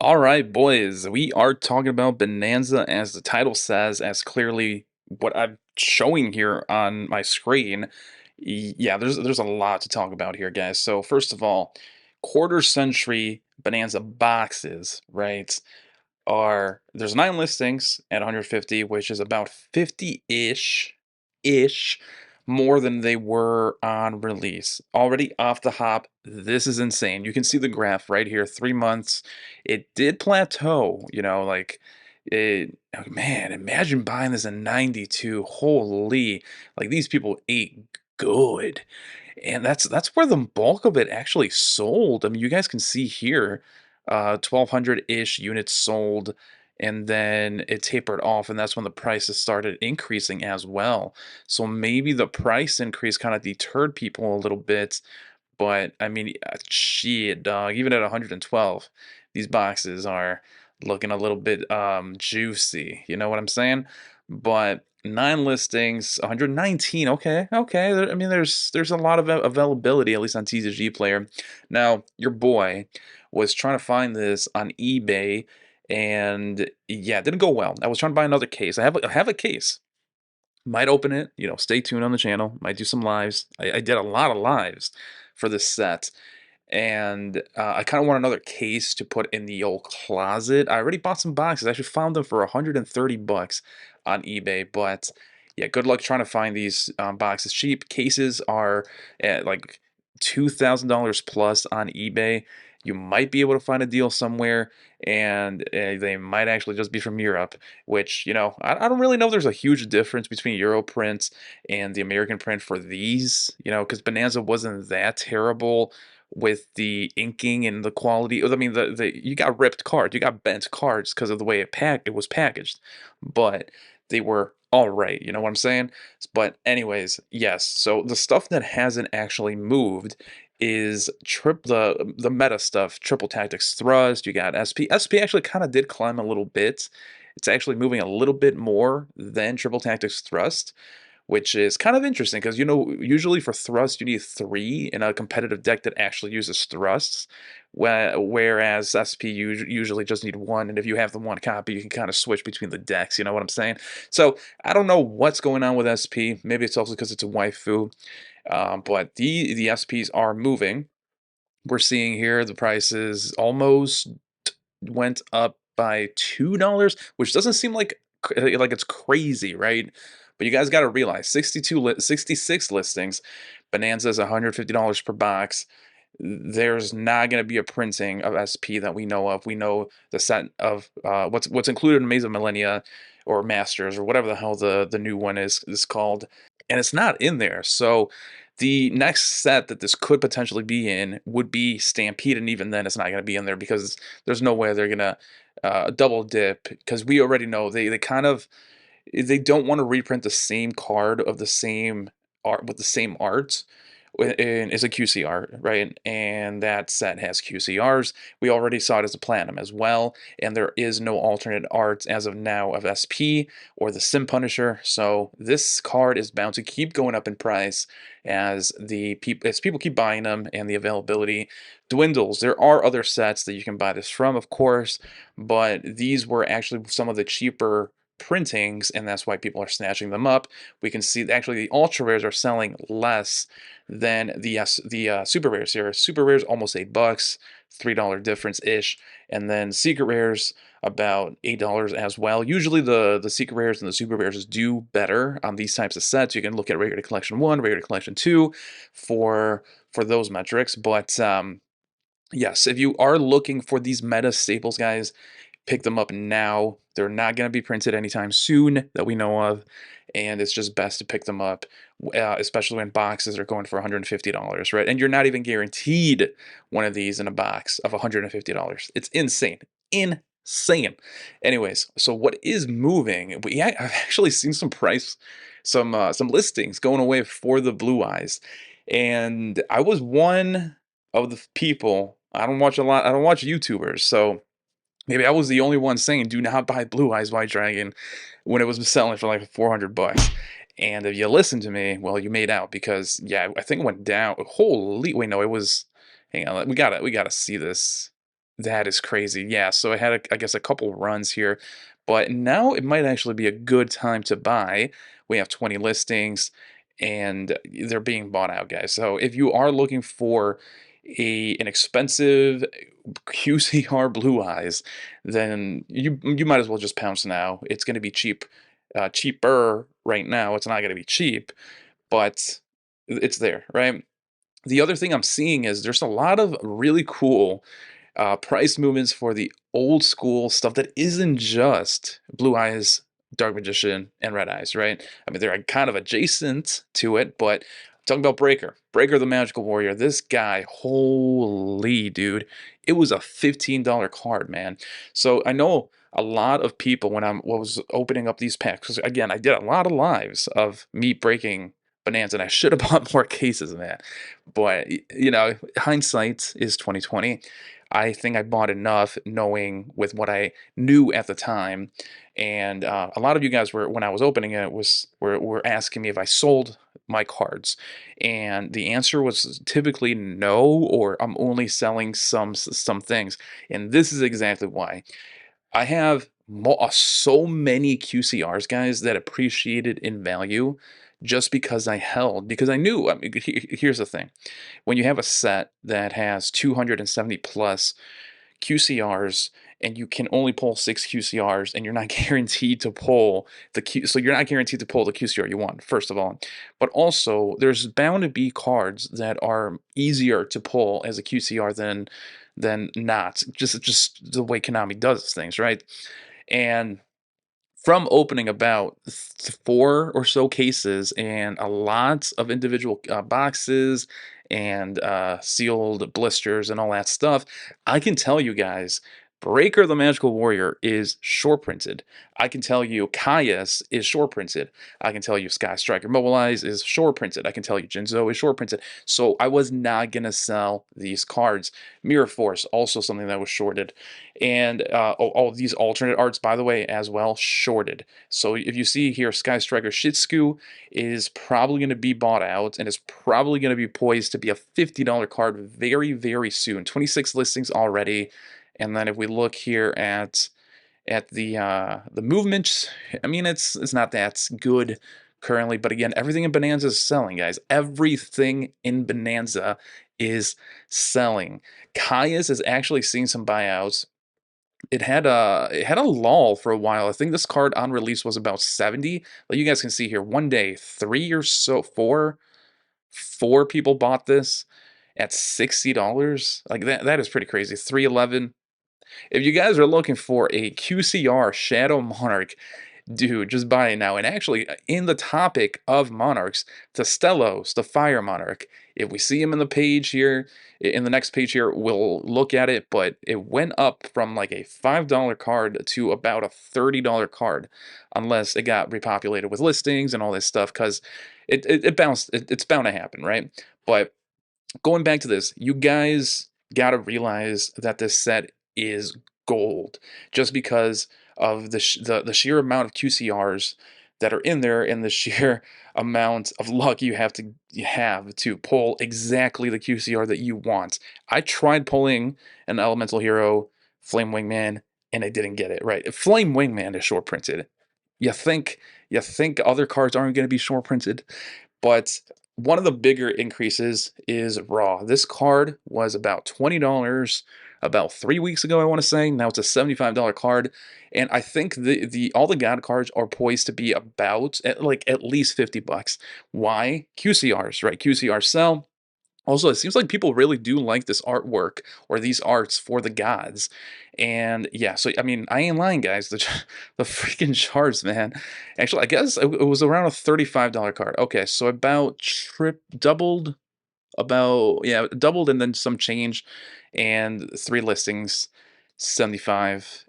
All right, boys, we are talking about Bonanza as the title says, as clearly what I'm showing here on my screen. Yeah, there's a lot to talk about here, guys. So first of all, quarter century Bonanza boxes, right? There's 9 listings at 150, which is about 50-ish more than they were on release. Already off the hop, this is insane. You can see the graph right here, 3 months. It did plateau, like it, oh, man, imagine buying this in 92. Holy, like these people ate good. And that's where the bulk of it actually sold. I mean, you guys can see here, 1,200-ish units sold, and then it tapered off, and that's when the prices started increasing as well. So maybe the price increase kind of deterred people a little bit, but I mean, shit, dog. Even at 112, these boxes are looking a little bit juicy. You know what I'm saying? But 9 listings, 119. Okay, okay. I mean, there's a lot of availability, at least on TCG Player. Now, your boy was trying to find this on eBay, and yeah, it didn't go well. I was trying to buy another case. I have a case. Might open it, stay tuned on the channel. Might do some lives. I did a lot of lives for this set. And I kind of want another case to put in the old closet. I already bought some boxes. I actually found them for 130 bucks on eBay. But yeah, good luck trying to find these boxes cheap. Cases are at like $2,000 plus on eBay. You might be able to find a deal somewhere, and they might actually just be from Europe, which, I don't really know if there's a huge difference between Euro prints and the American print for these, because Bonanza wasn't that terrible with the inking and the quality. I mean, you got ripped cards, you got bent cards because of the way it was packaged, but they were all right. You know what I'm saying? But anyways, yes. So the stuff that hasn't actually moved is the meta stuff, triple tactics thrust. You got SP. SP actually kind of did climb a little bit. It's actually moving a little bit more than triple tactics thrust, which is kind of interesting because usually for thrust you need 3 in a competitive deck that actually uses thrusts, whereas SP you usually just need 1, and if you have the 1 copy you can kind of switch between the decks. You know what I'm saying? So I don't know what's going on with SP. Maybe it's also because it's a waifu, but the SPs are moving. We're seeing here the prices almost went up by $2, which doesn't seem like it's crazy, right? But you guys got to realize 66 listings, Bonanza is $150 per box. There's not going to be a printing of SP that we know of. We know the set of what's included in Maze of Millennia or Masters or whatever the hell the new one is called, and it's not in there. So the next set that this could potentially be in would be Stampede, and even then it's not going to be in there because there's no way they're going to double dip, because we already know they don't want to reprint the same card of the same art with the same art. And is a QCR, right? And that set has QCRs. We already saw it as a platinum as well, and there is no alternate art as of now of SP or the Sim Punisher. So this card is bound to keep going up in price as people keep buying them and the availability dwindles. There are other sets that you can buy this from, of course, but these were actually some of the cheaper printings, and that's why people are snatching them up. We can see actually the ultra rares are selling less than the super rares here. Super rares almost $8, $3 difference ish, and then secret rares about $8 as well. Usually the secret rares and the super rares do better on these types of sets. You can look at regular collection 1, regular collection 2 for those metrics, but yes, if you are looking for these meta staples, guys, pick them up now. They're not going to be printed anytime soon that we know of, and it's just best to pick them up, especially when boxes are going for $150, right? And you're not even guaranteed one of these in a box of $150. It's insane. Insane. Anyways, so what is moving? I've actually seen some listings going away for the Blue Eyes, and I was one of the people. I don't watch a lot. I don't watch YouTubers, so maybe I was the only one saying do not buy Blue Eyes White Dragon when it was selling for like 400 bucks. And if you listened to me, well, you made out, because yeah, I think it went down. Holy, wait, no, it was. Hang on, we gotta see this. That is crazy. Yeah, so I had, I guess, a couple runs here, but now it might actually be a good time to buy. We have 20 listings, and they're being bought out, guys. So if you are looking for an expensive QCR Blue Eyes, then you might as well just pounce now. It's going to be cheap, cheaper right now. It's not going to be cheap, but it's there, right? The other thing I'm seeing is there's a lot of really cool price movements for the old school stuff that isn't just Blue Eyes, Dark Magician, and Red Eyes, right? I mean, they're kind of adjacent to it, but I'm talking about Breaker. Breaker the Magical Warrior. This guy, holy dude. It was a $15 card, man. So I know a lot of people when I was opening up these packs, 'cause again, I did a lot of lives of me breaking Bonanza, and I should have bought more cases of that. But you know, hindsight is 2020. I think I bought enough knowing with what I knew at the time. And a lot of you guys were, when I was opening it, were asking me if I sold my cards. And the answer was typically no, or I'm only selling some things. And this is exactly why. I have so many QCRs, guys, that appreciated in value just because I held, because I knew. I mean, here's the thing: when you have a set that has 270 plus QCRs and you can only pull 6 QCRs and you're not guaranteed to pull so you're not guaranteed to pull the QCR you want, first of all. But also there's bound to be cards that are easier to pull as a QCR than not. Just the way Konami does things, right? And from opening about 4 or so cases and a lot of individual boxes and sealed blisters and all that stuff, I can tell you guys, Breaker the Magical Warrior is short printed. I can tell you Caius is short printed. I can tell you Sky Striker Mobilize is short printed. I can tell you Jinzo is short printed. So I was not going to sell these cards. Mirror Force, also something that was shorted. And all these alternate arts, by the way, as well, shorted. So if you see here, Sky Striker Shitsuku is probably going to be bought out and is probably going to be poised to be a $50 card very, very soon. 26 listings already. And then if we look here at the movements, I mean, it's not that good currently, but again, everything in Bonanza is selling, guys. Everything in Bonanza is selling. Kaya's is actually seeing some buyouts. It had a lull for a while. I think this card on release was about 70. Like you guys can see here, one day, four people bought this at $60. Like that is pretty crazy. 311. If you guys are looking for a QCR Shadow Monarch, dude, just buy it now. And actually, in the topic of monarchs, Testellos, the Fire Monarch, if we see him in the page here, in the next page here, we'll look at it, but it went up from like a $5 card to about a $30 card, unless it got repopulated with listings and all this stuff, because it bounced, it's bound to happen, right? But going back to this, you guys gotta realize that this set is gold, just because of the sheer amount of QCRs that are in there and the sheer amount of luck you have to pull exactly the QCR that you want. I tried pulling an Elemental Hero, Flame Wingman, and I didn't get it right. Flame Wingman is short printed. You think you think other cards aren't going to be short printed? But one of the bigger increases is Raw. This card was about $20 about 3 weeks ago, I want to say. Now it's a $75 card. And I think the all the God cards are poised to be about at least $50. Why? QCRs, right? QCR sell. Also, it seems like people really do like this artwork or these arts for the gods. And yeah, so I mean, I ain't lying, guys. The freaking charts, man. Actually, I guess it was around a $35 card. Okay, so about doubled, about, yeah, doubled and then some change, and 3 listings, 75,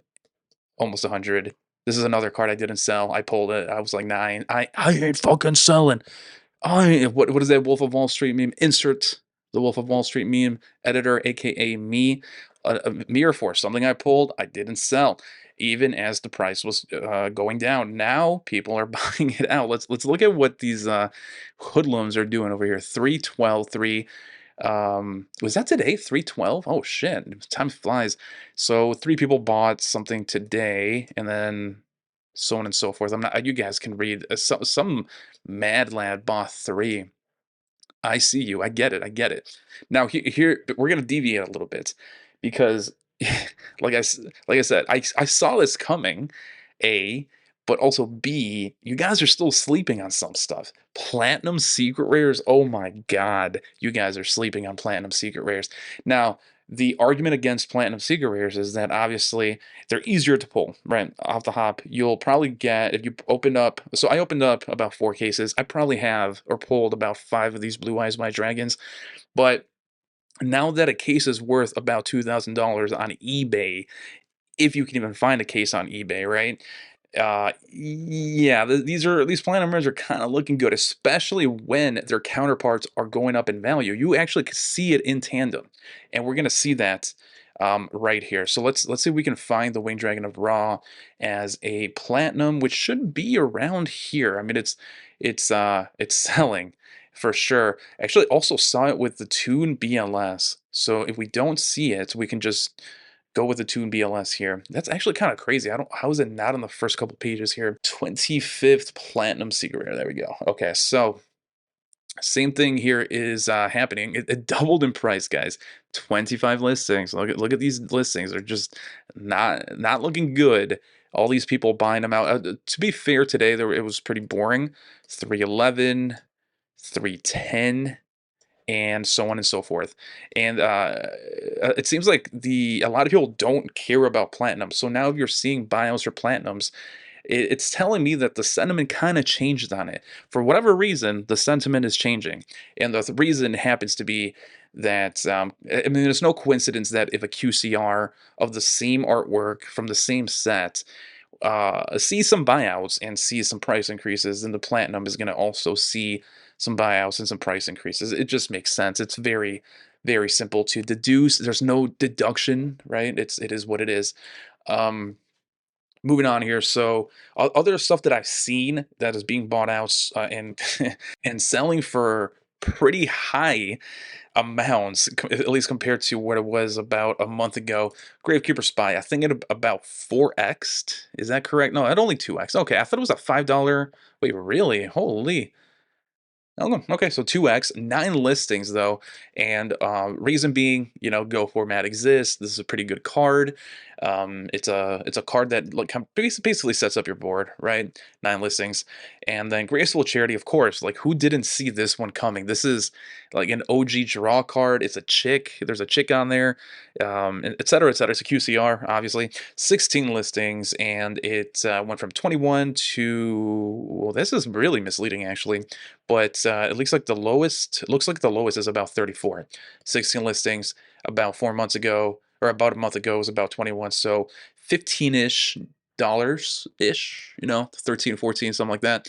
almost 100. This is another card I didn't sell. I pulled it. I was like, nah, I ain't fucking selling. What is that Wolf of Wall Street meme? Insert the Wolf of Wall Street meme editor, aka me. A Mirror Force, something I pulled, I didn't sell, even as the price was going down. Now people are buying it out. Let's look at what these hoodlums are doing over here. 312, 3. Was that today? 312? Oh shit, time flies. So three people bought something today, and then so on and so forth. I'm not. You guys can read. Some mad lad bought three. I see you. I get it. I get it. Now here we're gonna deviate a little bit because, like I said, I saw this coming, A, but also B. You guys are still sleeping on some stuff. Platinum secret rares. Oh my god, you guys are sleeping on platinum secret rares. Now the argument against platinum secret rares is that obviously they're easier to pull right off the hop. You'll probably get if you opened up. So I opened up about 4 cases. I probably have or pulled about 5 of these Blue Eyes White Dragons. But now that a case is worth about $2,000 on eBay, if you can even find a case on eBay, right? Yeah, these platinum rares are kind of looking good, especially when their counterparts are going up in value. You actually can see it in tandem, and we're gonna see that right here. So let's see if we can find the Winged Dragon of Ra as a platinum, which should be around here. I mean, it's selling for sure. Actually, also saw it with the Toon BLS. So if we don't see it, we can just go with the Toon BLS here. That's actually kind of crazy. I don't. How is it not on the first couple pages here? 25th Platinum Secret Rare. There we go. Okay, so same thing here is happening. It doubled in price, guys. 25 listings. Look at these listings. They're just not looking good. All these people buying them out. To be fair, today it was pretty boring. 311, 310, and so on and so forth. And it seems like a lot of people don't care about platinum. So now if you're seeing buyouts or platinums, it's telling me that the sentiment kind of changed on it. For whatever reason, the sentiment is changing, and the reason happens to be that I mean, there's no coincidence that if a QCR of the same artwork from the same set see some buyouts and see some price increases, then the platinum is going to also see some buyouts and some price increases. It just makes sense. It's very, very simple to deduce. There's no deduction, right? It is what it is. Um, Moving on here. So other stuff that I've seen that is being bought out and and selling for pretty high amounts, at least compared to what it was about a month ago. Gravekeeper Spy, I think it about 4x. Is that correct? No, at only 2x. Okay, I thought it was a $5. Wait, really? Holy. Oh, no. Okay, so 2x, 9 listings though, and reason being, Go format exists. This is a pretty good card. It's a card that basically sets up your board, right? 9 listings, and then Graceful Charity, of course. Like who didn't see this one coming? This is like an OG draw card. It's a chick. There's a chick on there, et cetera, et cetera. It's a QCR, obviously. 16 listings, and it went from 21 to well, this is really misleading actually, but it looks like the lowest is about 34. 16 listings about 4 months ago, or about a month ago was about 21. So 15-ish dollars ish, 13, 14, something like that.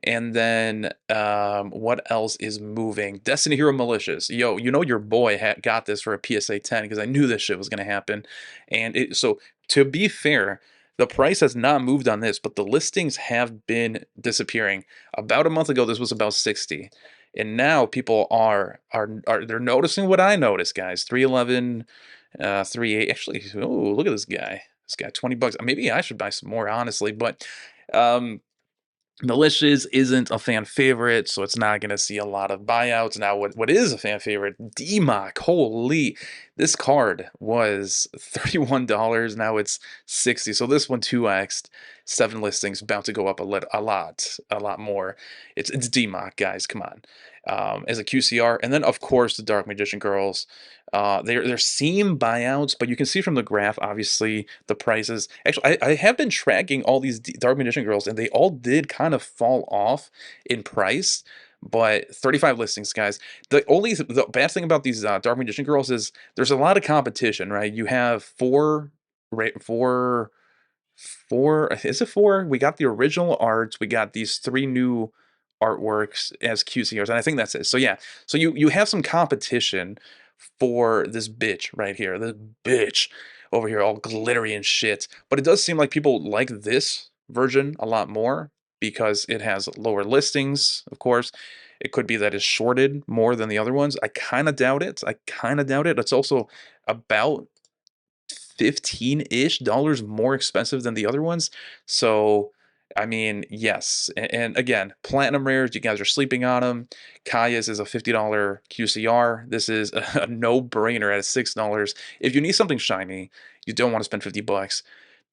And then what else is moving? Destiny Hero Militias. Yo, your boy got this for a PSA 10 because I knew this shit was gonna happen. And so to be fair, the price has not moved on this, but the listings have been disappearing. About a month ago, this was about 60. And now people are they're noticing what I noticed, guys. 311, 38. Actually, oh, look at this guy. This guy, $20. Maybe I should buy some more, honestly. But um, Malicious isn't a fan favorite, so it's not going to see a lot of buyouts. Now, what is a fan favorite? DMOC. Holy, this card was $31. Now it's 60. So this one 2x, 7 listings, about to go up a lot more. It's DMOC, guys. Come on. As a QCR, and then of course the Dark Magician Girls. They're seeing buyouts, but you can see from the graph, obviously, the prices. Actually, I have been tracking all these Dark Magician Girls, and they all did kind of fall off in price. But 35 listings, guys. The bad thing about these Dark Magician Girls is there's a lot of competition, right? You have four. Is it four? We got the original arts. We got these 3 new artworks as QCRs, and I think that's it. So yeah, so you have some competition for this bitch right here, this bitch over here, all glittery and shit. But it does seem like people like this version a lot more because it has lower listings, of course. It could be that it's shorted more than the other ones. I kind of doubt it. I kind of doubt it. It's also about 15-ish dollars more expensive than the other ones. So, I mean, yes. And again, platinum rares, you guys are sleeping on them. Kaya's is a $50 QCR. This is a no-brainer at $6. If you need something shiny, you don't want to spend 50 bucks.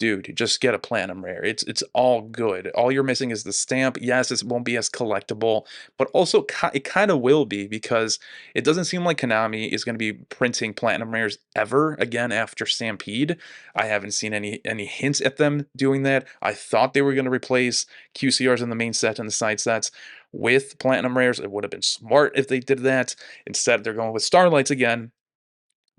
Dude, just get a platinum rare. It's all good. All you're missing is the stamp. Yes, it won't be as collectible, but also it kind of will be because it doesn't seem like Konami is going to be printing platinum rares ever again after Stampede. I haven't seen any hints at them doing that. I thought they were going to replace QCRs in the main set and the side sets with platinum rares. It would have been smart if they did that. Instead, they're going with Starlights again,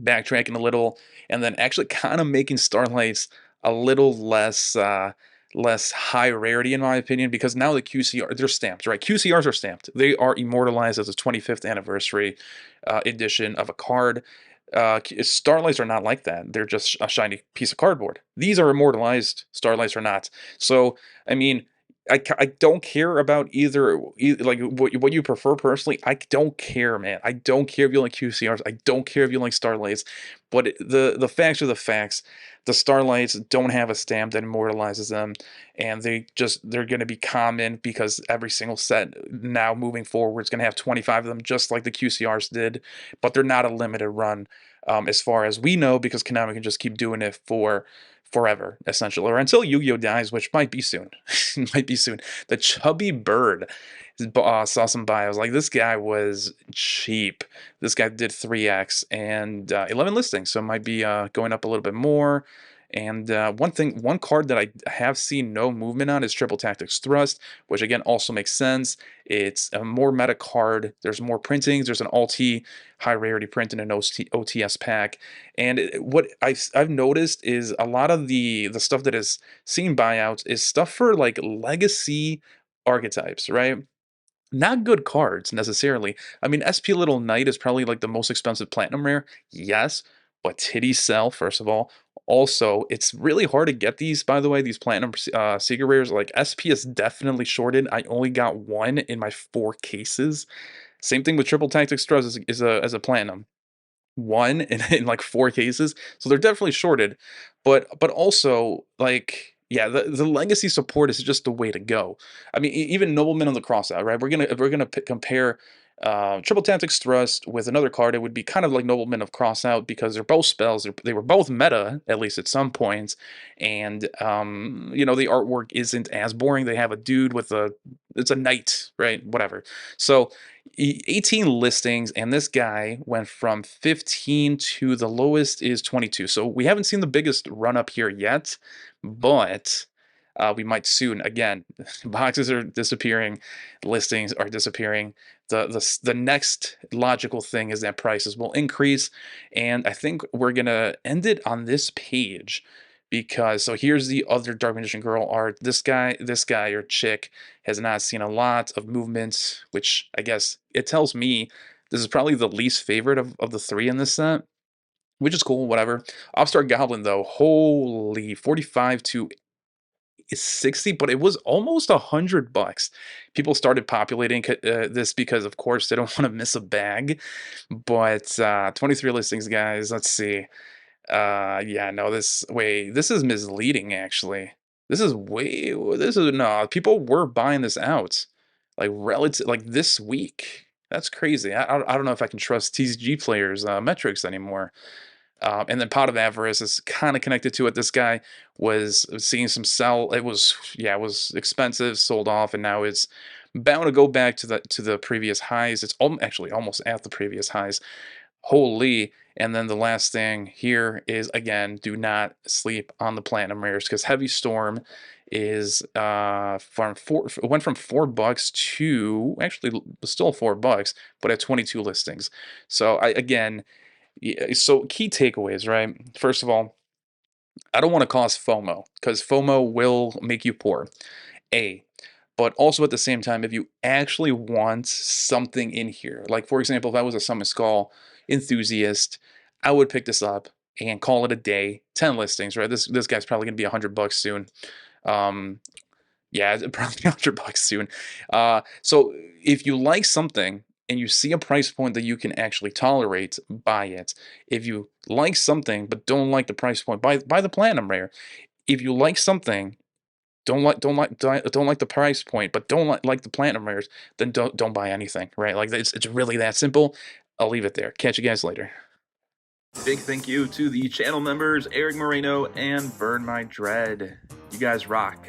backtracking a little, and then actually kind of making Starlights a little less high rarity in my opinion, because now the QCR, they're stamped, right? QCRs are stamped. They are immortalized as a 25th anniversary edition of a card. Starlights are not like that. They're just a shiny piece of cardboard. These are immortalized. Starlights are not. So I mean, I don't care about either like what you prefer personally. I don't care, man. I don't care if you like QCRs. I don't care if you like Starlights. But the facts are the facts. The Starlights don't have a stamp that immortalizes them, and they're going to be common because every single set now moving forward is going to have 25 of them, just like the QCRs did. But they're not a limited run, as far as we know, because Konami can just keep doing it for forever, essentially, or until Yu-Gi-Oh dies, which might be soon. Might be soon. The Chubby Bird saw some bios. Like, this guy was cheap. This guy did 3x and 11 listings, so it might be going up a little bit more. And one card that I have seen no movement on is Triple Tactics Thrust, which again also makes sense. It's a more meta card. There's more printings. There's an alt high rarity print in an OTS pack. And what I've noticed is a lot of the stuff that is seen buyouts is stuff for like legacy archetypes, right? Not good cards necessarily. I mean, SP Little Knight is probably like the most expensive platinum rare. Yes, but titties sell, first of all. Also, it's really hard to get these, by the way, these platinum secret rares. Like, SP is definitely shorted. I only got one in my 4 cases. Same thing with Triple Tactics Struz as a platinum, one in like 4 cases, so they're definitely shorted. But also, like, yeah, the legacy support is just the way to go. I mean, even Nobleman on the Crossout, right? We're gonna compare Triple Tactics Thrust with another card. It would be kind of like Nobleman of Crossout because they're both spells. They were both meta, at least at some points, and the artwork isn't as boring. They have a dude with it's a knight, right? Whatever. So 18 listings, and this guy went from 15 to the lowest is 22. So we haven't seen the biggest run up here yet, but we might soon. Again, boxes are disappearing, listings are disappearing. The next logical thing is that prices will increase, and I think we're gonna end it on this page, because so here's the other Dark Magician Girl art. This guy or chick has not seen a lot of movements, which I guess it tells me this is probably the least favorite of the three in this set, which is cool, whatever. Upstart Goblin, though, holy, 45 to 60, but it was almost $100. People started populating this because, of course, they don't want to miss a bag. But 23 listings, guys. Let's see. Yeah, no, this is misleading, actually. This is, no, people were buying this out, like, relative, like, this week. That's crazy. I don't know if I can trust TCG players' metrics anymore. And then Pot of Avarice is kind of connected to it. This guy was seeing some sell. It was, yeah, it was expensive, sold off, and now it's bound to go back to the previous highs. It's actually almost at the previous highs. Holy. And then the last thing here is, again, do not sleep on the platinum rares, because Heavy Storm is went from $4 to actually still $4, but at 22 listings. So again, yeah, so key takeaways, right? First of all, I don't want to cause FOMO, because FOMO will make you poor. But also at the same time, if you actually want something in here, like, for example, if I was a Summon Skull enthusiast, I would pick this up and call it a day. 10 listings, right? This guy's probably gonna be $100 soon. Um, Yeah, probably $100 soon. So if you like something and you see a price point that you can actually tolerate, buy it. If you like something but don't like the price point, buy the platinum rare. If you like something, don't like the price point, but don't like the platinum rares, then don't buy anything, right? Like it's really that simple. I'll leave it there. Catch you guys later. Big thank you to the channel members Eric Moreno and Burn My Dread. You guys rock.